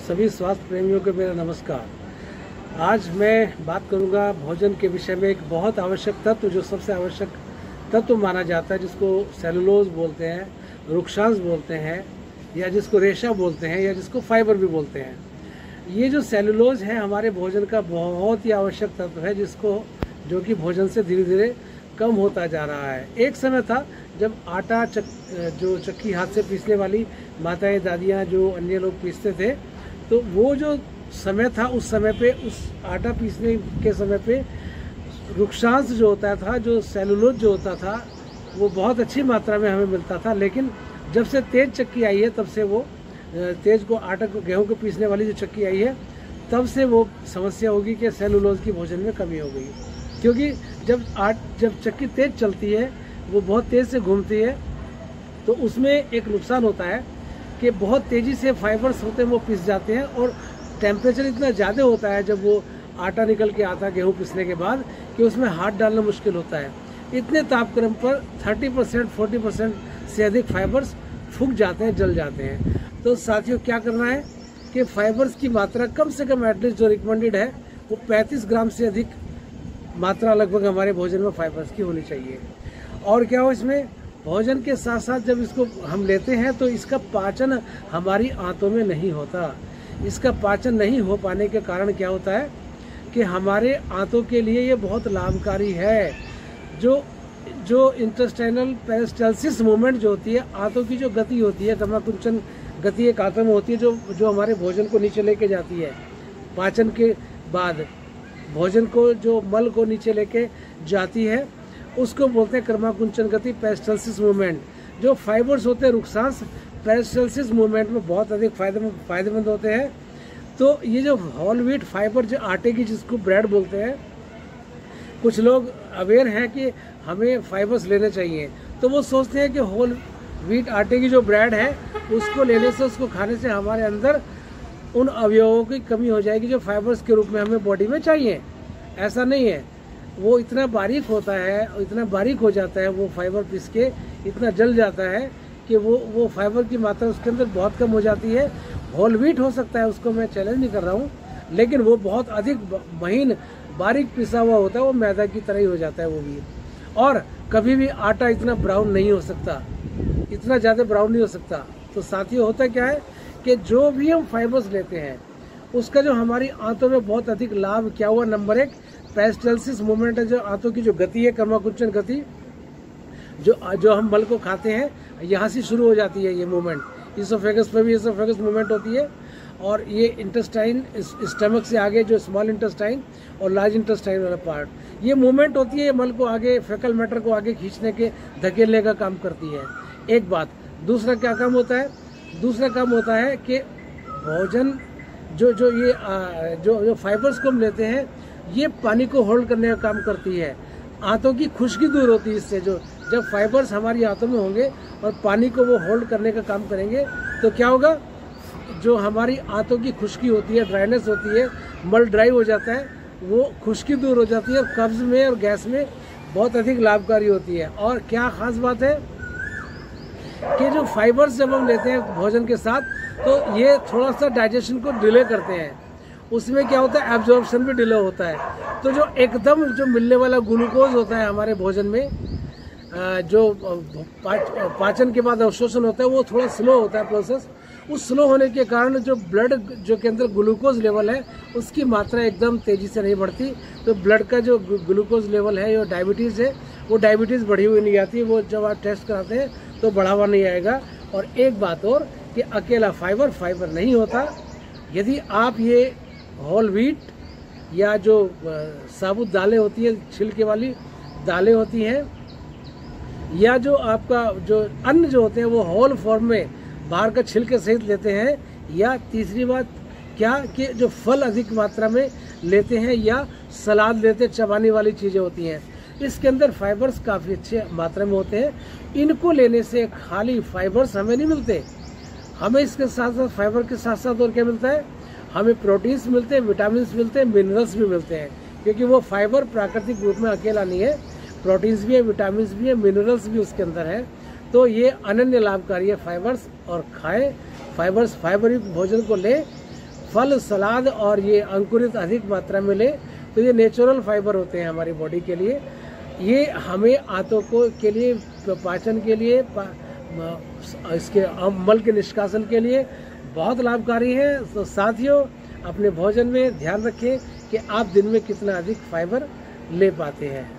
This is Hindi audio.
सभी स्वास्थ्य प्रेमियों को मेरा नमस्कार। आज मैं बात करूंगा भोजन के विषय में एक बहुत आवश्यक तत्व, जो सबसे आवश्यक तत्व माना जाता है, जिसको सेलुलोज बोलते हैं, रुक्षांश बोलते हैं, या जिसको रेशा बोलते हैं, या जिसको फाइबर भी बोलते हैं। ये जो सेलुलोज है हमारे भोजन का बहुत ही आवश्यक तत्व है, जो कि भोजन से धीरे धीरे कम होता जा रहा है। एक समय था जब आटा जो चक्की हाथ से पीसने वाली माताएं, दादियाँ, जो अन्य लोग पीसते थे, तो वो जो समय था, उस समय पे, उस आटा पीसने के समय पे रुक्षांश जो होता था, जो सेलुलोज जो होता था, वो बहुत अच्छी मात्रा में हमें मिलता था। लेकिन जब से तेज चक्की आई है, तब से वो तेज को आटा को गेहूं को पीसने वाली जो चक्की आई है, तब से वो समस्या होगी कि सेलुलोज की भोजन में कमी हो गई। क्योंकि जब चक्की तेज चलती है, वो बहुत तेज से घूमती है, तो उसमें एक नुकसान होता है कि बहुत तेजी से फाइबर्स होते हैं वो पिस जाते हैं, और टेम्परेचर इतना ज़्यादा होता है जब वो आटा निकल के आता है गेहूँ पिसने के बाद, कि उसमें हाथ डालना मुश्किल होता है। इतने तापक्रम पर 30% 40% से अधिक फाइबर्स फूक जाते हैं, जल जाते हैं। तो साथियों, क्या करना है कि फाइबर्स की मात्रा कम से कम एटलीस्ट जो रिकमेंडेड है वो 35 ग्राम से अधिक मात्रा लगभग हमारे भोजन में फाइबर्स की होनी चाहिए। और क्या हो, इसमें भोजन के साथ साथ जब इसको हम लेते हैं तो इसका पाचन हमारी आंतों में नहीं होता। इसका पाचन नहीं हो पाने के कारण क्या होता है कि हमारे आंतों के लिए ये बहुत लाभकारी है। जो इंटेस्टाइनल पेरिस्टालसिस मूवमेंट जो होती है, आंतों की जो गति होती है, कर्माकुंचन गति एक आंतों में होती है, जो हमारे भोजन को नीचे लेके जाती है। पाचन के बाद भोजन को, जो मल को नीचे लेके जाती है, उसको बोलते हैं कर्माकुंचन गति, पेरिस्टालसिस मूवमेंट। जो फाइबर्स होते हैं रुक्षांश पेरिस्टालसिस मूवमेंट में बहुत अधिक फायदेमंद होते हैं। तो ये जो होल व्हीट फाइबर, जो आटे की, जिसको ब्रेड बोलते हैं, कुछ लोग अवेयर हैं कि हमें फाइबर्स लेने चाहिए, तो वो सोचते हैं कि होल व्हीट आटे की जो ब्रेड है, उसको लेने से, उसको खाने से हमारे अंदर उन अवयवों की कमी हो जाएगी जो फाइबर्स के रूप में हमें बॉडी में चाहिए। ऐसा नहीं है। वो इतना बारीक होता है, इतना बारीक हो जाता है, वो फाइबर पिस के इतना जल जाता है कि वो फाइबर की मात्रा उसके अंदर बहुत कम हो जाती है। होल व्हीट हो सकता है, उसको मैं चैलेंज नहीं कर रहा हूँ, लेकिन वो बहुत अधिक महीन बारीक पिसा हुआ होता है, वो मैदा की तरह ही हो जाता है वो भी। और कभी भी आटा इतना ब्राउन नहीं हो सकता, इतना ज़्यादा ब्राउन नहीं हो सकता। तो साथियों, होता क्या है कि जो भी हम फाइबर्स लेते हैं, उसका जो हमारी आंतों में बहुत अधिक लाभ क्या हुआ, नंबर 1 पेरिस्टालसिस मूवमेंट है, जो आंतों की जो गति है, कर्माकुंचन गति, जो हम मल को खाते हैं, यहाँ से शुरू हो जाती है ये मूवमेंट। इसोफेगस पे भी इसोफेगस मूवमेंट होती है, और ये इंटेस्टाइन, स्टमक से आगे जो स्मॉल इंटेस्टाइन और लार्ज इंटेस्टाइन वाला पार्ट, ये मूवमेंट होती है, मल को आगे, फेकल मैटर को आगे खींचने के, धकेलने का काम करती है। एक बात। दूसरा क्या काम होता है? दूसरा काम होता है कि भोजन जो फाइबर्स को हम लेते हैं, ये पानी को होल्ड करने का काम करती है। आंतों की खुश्की दूर होती है इससे। जब फाइबर्स हमारी आंतों में होंगे और पानी को वो होल्ड करने का काम करेंगे, तो क्या होगा, जो हमारी आंतों की खुश्की होती है, ड्राइनेस होती है, मल ड्राई हो जाता है, वो खुश्की दूर हो जाती है, और कब्ज में और गैस में बहुत अधिक लाभकारी होती है। और क्या खास बात है कि जो फाइबर्स जब हम लेते हैं भोजन के साथ, तो ये थोड़ा सा डाइजेशन को डिले करते हैं। उसमें क्या होता है, एब्जॉर्प्शन भी डिले होता है। तो जो एकदम जो मिलने वाला ग्लूकोज होता है हमारे भोजन में, जो पाचन के बाद अवशोषण होता है, वो थोड़ा स्लो होता है प्रोसेस। उस स्लो होने के कारण जो ब्लड जो के अंदर ग्लूकोज लेवल है, उसकी मात्रा एकदम तेजी से नहीं बढ़ती। तो ब्लड का जो ग्लूकोज लेवल है, जो डायबिटीज़ है, वो डायबिटीज़ बढ़ी हुई नहीं आती। वो जब आप टेस्ट कराते हैं तो बढ़ावा नहीं आएगा। और एक बात और, कि अकेला फाइबर नहीं होता। यदि आप ये होल व्हीट या जो साबुत दालें होती है, छिलके वाली दालें होती हैं, या जो आपका जो अन्न जो होते हैं वो होल फॉर्म में बाहर का छिलके सहित लेते हैं, या तीसरी बात क्या कि जो फल अधिक मात्रा में लेते हैं, या सलाद लेते हैं, चबाने वाली चीज़ें होती हैं, इसके अंदर फाइबर्स काफ़ी अच्छे मात्रा में होते हैं। इनको लेने से खाली फाइबर्स हमें नहीं मिलते, हमें इसके साथ साथ, फाइबर के साथ साथ और क्या मिलता है, हमें प्रोटीन्स मिलते हैं, विटामिन मिलते हैं, मिनरल्स भी मिलते हैं। क्योंकि वो फाइबर प्राकृतिक रूप में अकेला नहीं है, प्रोटीन्स भी है, विटामिन भी है, मिनरल्स भी उसके अंदर है। तो ये अनन्य लाभकारी है फाइबर्स। और खाएं फाइबर्स, फाइबर युक्त भोजन को लें। फल, सलाद और ये अंकुरित अधिक मात्रा में ले तो ये नेचुरल फाइबर होते हैं हमारी बॉडी के लिए। ये हमें आंतों के लिए, पाचन के लिए, इसके मल के निष्कासन के लिए बहुत लाभकारी है। तो साथियों, अपने भोजन में ध्यान रखें कि आप दिन में कितना अधिक फाइबर ले पाते हैं।